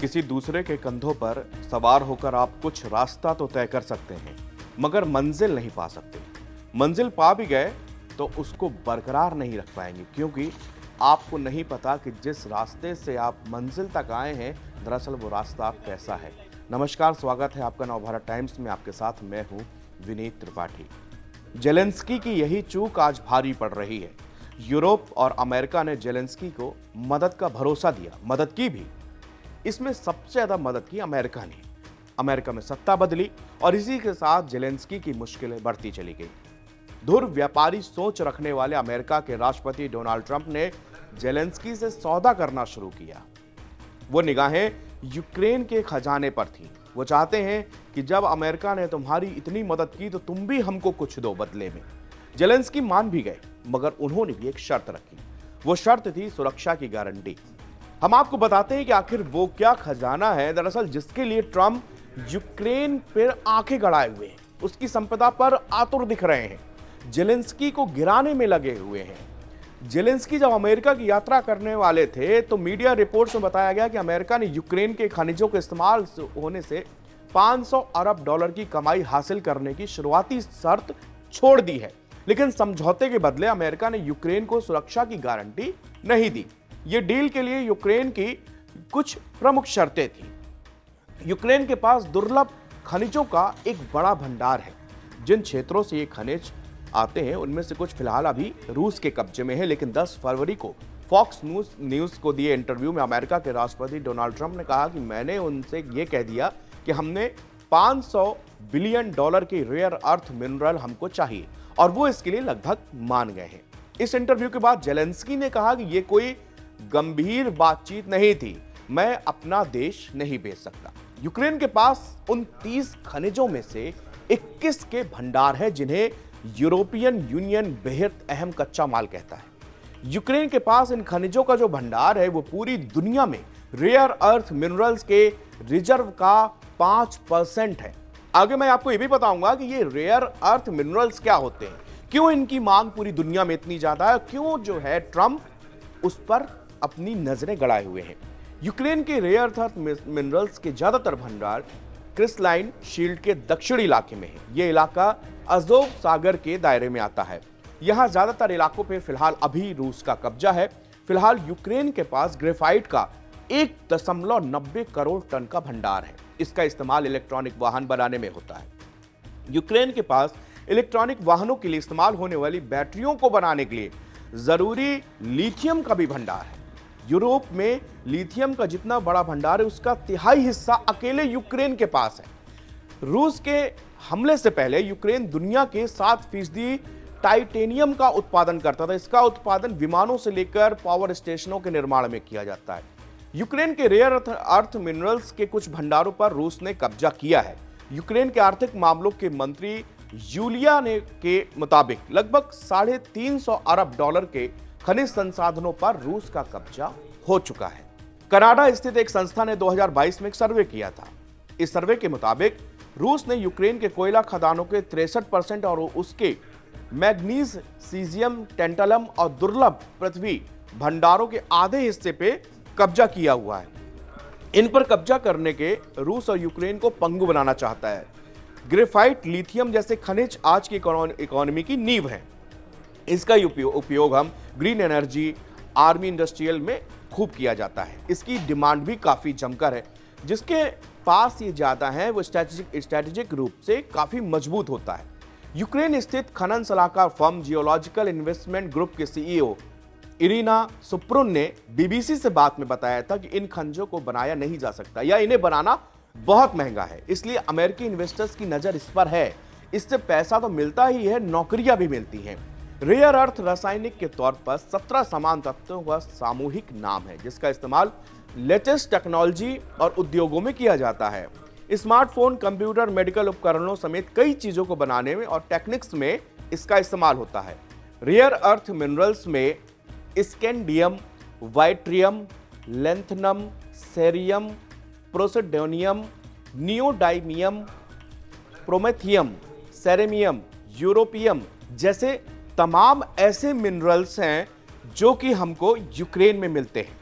किसी दूसरे के कंधों पर सवार होकर आप कुछ रास्ता तो तय कर सकते हैं, मगर मंजिल नहीं पा सकते। मंजिल पा भी गए तो उसको बरकरार नहीं रख पाएंगे, क्योंकि आपको नहीं पता कि जिस रास्ते से आप मंजिल तक आए हैं, दरअसल वो रास्ता कैसा है। नमस्कार, स्वागत है आपका नवभारत टाइम्स में। आपके साथ मैं हूं विनीत त्रिपाठी। जेलेंस्की की यही चूक आज भारी पड़ रही है। यूरोप और अमेरिका ने जेलेंस्की को मदद का भरोसा दिया, मदद की भी। इसमें सबसे ज्यादा मदद की अमेरिका ने। अमेरिका में सत्ता बदली और इसी के साथ जेलेंस्की की मुश्किलें बढ़ती चली गई। धुर व्यापारी सोच रखने वाले अमेरिका के राष्ट्रपति डोनाल्ड ट्रंप ने जेलेंस्की से सौदा करना शुरू किया। वो निगाहें यूक्रेन के खजाने पर थी। वो चाहते हैं कि जब अमेरिका ने तुम्हारी इतनी मदद की तो तुम भी हमको कुछ दो बदले में। जेलेंस्की मान भी गए, मगर उन्होंने भी एक शर्त रखी। वो शर्त थी सुरक्षा की गारंटी। हम आपको बताते हैं कि आखिर वो क्या खजाना है दरअसल जिसके लिए ट्रंप यूक्रेन पर आंखें गड़ाए हुए हैं, उसकी संपदा पर आतुर दिख रहे हैं, जेलेंस्की को गिराने में लगे हुए हैं। जेलेंस्की जब अमेरिका की यात्रा करने वाले थे तो मीडिया रिपोर्ट्स में बताया गया कि अमेरिका ने यूक्रेन के खनिजों के इस्तेमाल होने से 500 अरब डॉलर की कमाई हासिल करने की शुरुआती शर्त छोड़ दी है। लेकिन समझौते के बदले अमेरिका ने यूक्रेन को सुरक्षा की गारंटी नहीं दी। यह डील के लिए यूक्रेन की कुछ प्रमुख शर्तें थी। यूक्रेन के पास दुर्लभ खनिजों का एक बड़ा भंडार है। जिन क्षेत्रों से ये खनिज आते हैं उनमें से कुछ फिलहाल अभी रूस के कब्जे में है। लेकिन 10 फरवरी को फॉक्स न्यूज को दिए इंटरव्यू में अमेरिका के राष्ट्रपति डोनाल्ड ट्रंप ने कहा कि मैंने उनसे ये कह दिया कि हमने 500 बिलियन डॉलर के रेयर अर्थ मिनरल हमको चाहिए, और वो इसके लिए लगभग मान गए हैं। इस इंटरव्यू के बाद जेलेंस्की ने कहा कि ये कोई गंभीर बातचीत नहीं थी, मैं अपना देश नहीं बेच सकता। यूक्रेन के पास उन 30 खनिजों में से 21 के भंडार है जिन्हें यूरोपियन यूनियन बेहद अहम कच्चा माल कहता है। यूक्रेन के पास इन खनिजों का जो भंडार है वो पूरी दुनिया में रेयर अर्थ मिनरल्स के रिजर्व का 5% है। आगे मैं आपको ये भी बताऊंगा कि ये रेयर अर्थ मिनरल्स क्या होते हैं, क्यों इनकी मांग पूरी दुनिया में इतनी ज्यादा है, क्यों जो है ट्रंप उस पर अपनी नजरें गड़ाए हुए हैं। यूक्रेन के रेयर अर्थ मिनरल्स के ज्यादातर भंडार क्रिस्टलाइन शील्ड के दक्षिणी इलाके में है। यह इलाका अज़ोव सागर के दायरे में आता है। यहां ज्यादातर इलाकों पर फिलहाल अभी रूस का कब्जा है। फिलहाल यूक्रेन के पास ग्रेफाइट का 1.90 करोड़ टन का भंडार है। इसका इस्तेमाल इलेक्ट्रॉनिक वाहन बनाने में होता है। यूक्रेन के पास इलेक्ट्रॉनिक वाहनों के लिए इस्तेमाल होने वाली बैटरियों को बनाने के लिए जरूरी लिथियम का भी भंडार है। यूरोप में लिथियम का जितना बड़ा भंडार है उसका तिहाई हिस्सा अकेले यूक्रेन के पास है। रूस के हमले से पहले यूक्रेन दुनिया के 7% टाइटेनियम का उत्पादन करता था। इसका उत्पादन विमानों से लेकर पावर स्टेशनों के निर्माण में किया जाता है। यूक्रेन के रेयर अर्थ मिनरल्स के कुछ भंडारों पर रूस ने कब्जा किया है। यूक्रेन के आर्थिक मामलों के मंत्री यूलिया ने के मुताबिक लगभग 350 अरब डॉलर के खनिज संसाधनों पर रूस का कब्जा हो चुका है। कनाडा स्थित एक संस्था ने 2022 में एक सर्वे किया था। इस सर्वे के मुताबिक रूस ने यूक्रेन के कोयला खदानों के 63% और उसके मैग्नीज, सीजियम, टेंटलम और दुर्लभ पृथ्वी भंडारों के आधे हिस्से पे कब्जा किया हुआ है। इन पर कब्जा करने के रूस और यूक्रेन को पंगु बनाना चाहता है। ग्रेफाइट, लिथियम जैसे खनिज आज की इकोनॉमी की नींव है। इसका उपयोग हम ग्रीन एनर्जी, आर्मी इंडस्ट्रियल में खूब किया जाता है। इसकी डिमांड भी काफी जमकर है। जिसके पास ये ज्यादा है वो स्ट्रेटेजिक रूप से काफी मजबूत होता है। यूक्रेन स्थित खनन सलाहकार फर्म जियोलॉजिकल इन्वेस्टमेंट ग्रुप के सीईओ इरिना सुप्रुन ने बीबीसी से बात में बताया था कि इन खनिजों को बनाया नहीं जा सकता या इन्हें बनाना बहुत महंगा है, इसलिए अमेरिकी इन्वेस्टर्स की नजर इस पर है। इससे पैसा तो मिलता ही है, नौकरियां भी मिलती हैं। रेयर अर्थ रासायनिक के तौर पर 17 समान तत्वों का सामूहिक नाम है जिसका इस्तेमाल लेटेस्ट टेक्नोलॉजी और उद्योगों में किया जाता है। स्मार्टफोन, कंप्यूटर, मेडिकल उपकरणों समेत कई चीजों को बनाने में और टेक्निक्स में इसका इस्तेमाल होता है। रेयर अर्थ मिनरल्स में scandium, yttrium, lanthanum, cerium, praseodymium, neodymium, promethium, samarium, europium जैसे तमाम ऐसे मिनरल्स हैं जो कि हमको यूक्रेन में मिलते हैं।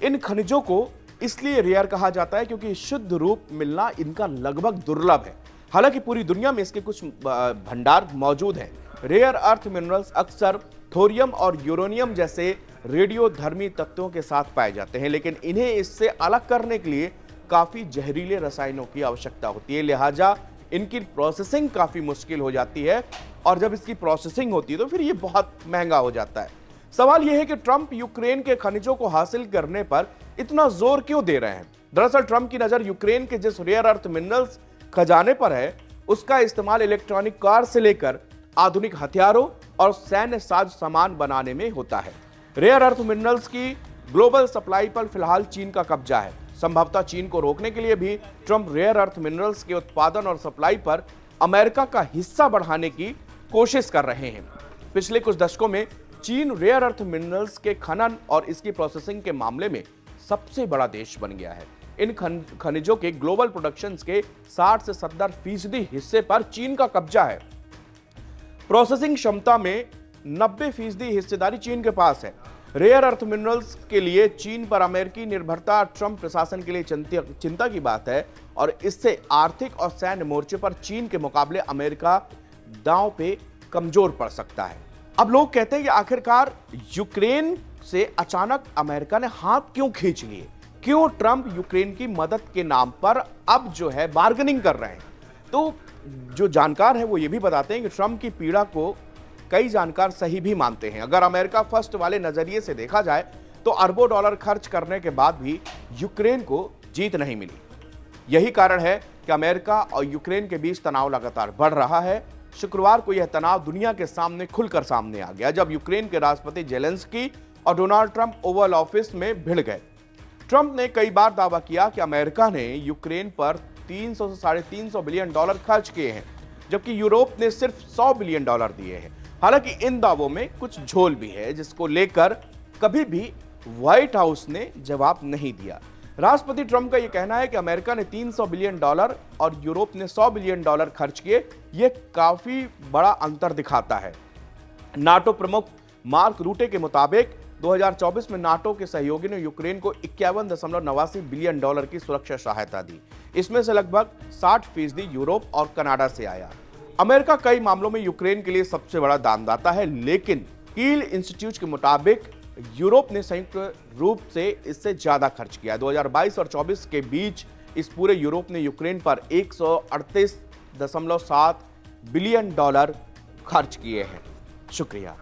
इन खनिजों को इसलिए रेयर कहा जाता है क्योंकि शुद्ध रूप मिलना इनका लगभग दुर्लभ है। हालांकि पूरी दुनिया में इसके कुछ भंडार मौजूद हैं। रेयर अर्थ मिनरल्स अक्सर थोरियम और यूरेनियम जैसे रेडियोधर्मी तत्वों के साथ पाए जाते हैं, लेकिन इन्हें इससे अलग करने के लिए काफी जहरीले रसायनों की आवश्यकता होती है। लिहाजा इनकी प्रोसेसिंग काफी मुश्किल हो जाती है, और जब इसकी प्रोसेसिंग होती है तो फिर ये बहुत महंगा हो जाता है। सवाल यह है कि ट्रंप यूक्रेन के खनिजों को हासिल करने पर इतना जोर क्यों दे रहे हैं। दरअसल ट्रंप की नजर यूक्रेन के जिस रेयर अर्थ मिनरल्स खजाने पर है, उसका इस्तेमाल इलेक्ट्रॉनिक कार से लेकर आधुनिक हथियारों और सैन्य साज सामान बनाने में होता है। रेयर अर्थ मिनरल्स की ग्लोबल सप्लाई पर फिलहाल चीन का कब्जा है। संभवतः चीन को रोकने के लिए भी ट्रंप रेयर अर्थ मिनरल्स के उत्पादन और सप्लाई पर अमेरिका का हिस्सा बढ़ाने की कोशिश कर रहे हैं। पिछले कुछ दशकों में चीन रेयर अर्थ मिनरल्स के खनन और इसकी प्रोसेसिंग के मामले में सबसे बड़ा देश बन गया है। इन खनिजों के ग्लोबल प्रोडक्शन के 60 से 70% हिस्से पर चीन का कब्जा है। प्रोसेसिंग क्षमता में 90% हिस्सेदारी चीन के पास है। रेयर अर्थ मिनरल्स के लिए चीन पर अमेरिकी निर्भरता ट्रंप प्रशासन के लिए चिंता की बात है, और इससे आर्थिक और सैन्य मोर्चे पर चीन के मुकाबले अमेरिका दांव पे कमजोर पड़ सकता है। अब लोग कहते हैं कि आखिरकार यूक्रेन से अचानक अमेरिका ने हाथ क्यों खींच लिए, क्यों ट्रंप यूक्रेन की मदद के नाम पर अब जो है बार्गेनिंग कर रहे हैं। तो जो जानकार है वो ये भी बताते हैं कि ट्रंप की पीड़ा को कई जानकार सही भी मानते हैं। अगर अमेरिका फर्स्ट वाले नजरिए से देखा जाए तो अरबों डॉलर खर्च करने के बाद भी यूक्रेन को जीत नहीं मिली। यही कारण है कि अमेरिका और यूक्रेन के बीच तनाव लगातार बढ़ रहा है। शुक्रवार को यह तनाव दुनिया के सामने खुलकर सामने आ गया, जब यूक्रेन के राष्ट्रपति जेलेंस्की और डोनाल्ड ट्रंप ओवल ऑफिस में भिड़ गए। ट्रंप ने कई बार दावा किया कि अमेरिका ने यूक्रेन पर 300 से $350 बिलियन खर्च किए हैं, जबकि यूरोप ने सिर्फ $100 बिलियन दिए हैं। हालांकि इन दावों में कुछ झोल भी है, जिसको लेकर कभी भी व्हाइट हाउस ने जवाब नहीं दिया। राष्ट्रपति ट्रंप का यह कहना है कि अमेरिका ने $300 बिलियन और यूरोप ने $100 बिलियन खर्च किए। यह काफी बड़ा अंतर दिखाता है। नाटो प्रमुख मार्क रूटे के मुताबिक 2024 में नाटो के सहयोगी ने यूक्रेन को $51.89 बिलियन की सुरक्षा सहायता दी। इसमें से लगभग 60% यूरोप और कनाडा से आया। अमेरिका कई मामलों में यूक्रेन के लिए सबसे बड़ा दानदाता है, लेकिन कील इंस्टीट्यूट के मुताबिक यूरोप ने संयुक्त रूप से इससे ज्यादा खर्च किया। 2022 और 24 के बीच इस पूरे यूरोप ने यूक्रेन पर $138.7 बिलियन खर्च किए हैं। शुक्रिया।